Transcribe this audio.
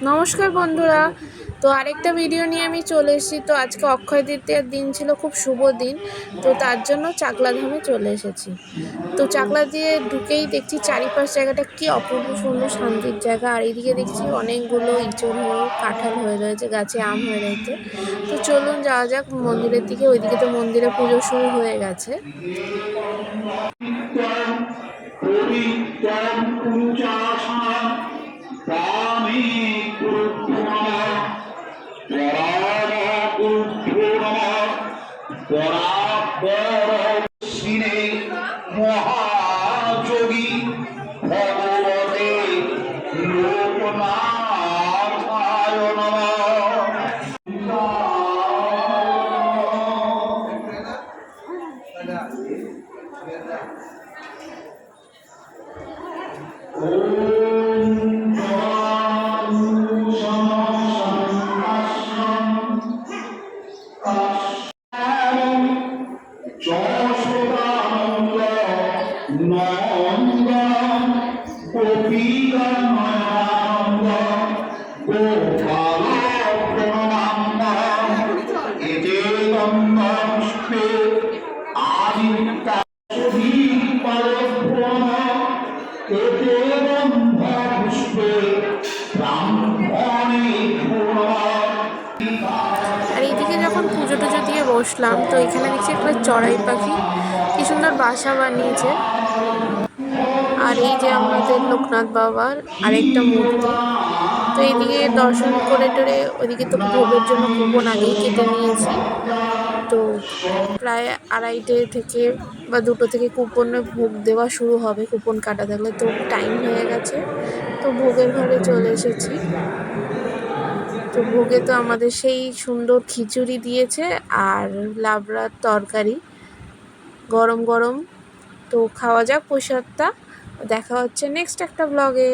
নমস্কার বন্ধুরা। তো আরেকটা ভিডিও নিয়ে আমি চলে এসেছি। তো আজকে অক্ষয় তৃতীয়ার দিন ছিল, খুব শুভ দিন। তো তার জন্য চাকলাধামে চলে এসেছি। তো চাকলা দিয়ে ঢুকেই দেখছি চারিপাশ জায়গাটা কি অপূর্ব সুন্দর শান্তির জায়গা। আর এইদিকে দেখছি অনেকগুলো ইঁচড় হয়ে কাঁঠাল হয়ে রয়েছে, গাছে আম হয়ে রয়েছে। তো চলুন যাওয়া যাক মন্দিরের দিকে। ওইদিকে তো মন্দিরে পুজো শুরু হয়ে গেছে। মহাযোগী ভগবতে লোকনাথায় নন্দন গোপীগণনন্দ গোপাল প্রণমাম্যহং এতে বন্দনস্তে আদিত্যাদিপালভ্রম এতে বন্ধপুষ্পে ব্রাহ্মণে আর এইদিকে যখন পুজো টুজো দিয়ে বসলাম, তো এখানে দেখছি একটা চড়াই পাখি কি সুন্দর বাসা বানিয়েছে। আর এই যে আমাদের লোকনাথ বাবার আরেকটা মূর্তি। তো এইদিকে দর্শন করে টোরে ওইদিকে তো ভোগের জন্য কুপন আগেই কেটে নিয়েছি। তো প্রায় 2:30 থেকে বা 2টো থেকে কুপনে ভোগ দেওয়া শুরু হবে, কুপন কাটা থাকলে। তো টাইম হয়ে গেছে, তো ভোগের ঘরে চলে এসেছি। তো ভোগে তো আমাদের সেই সুন্দর খিচুড়ি দিয়েছে আর লাবড়ার তরকারি গরম গরম। তো খাওয়া যাক প্রসাদটা। দেখা হচ্ছে নেক্সট একটা ব্লগে।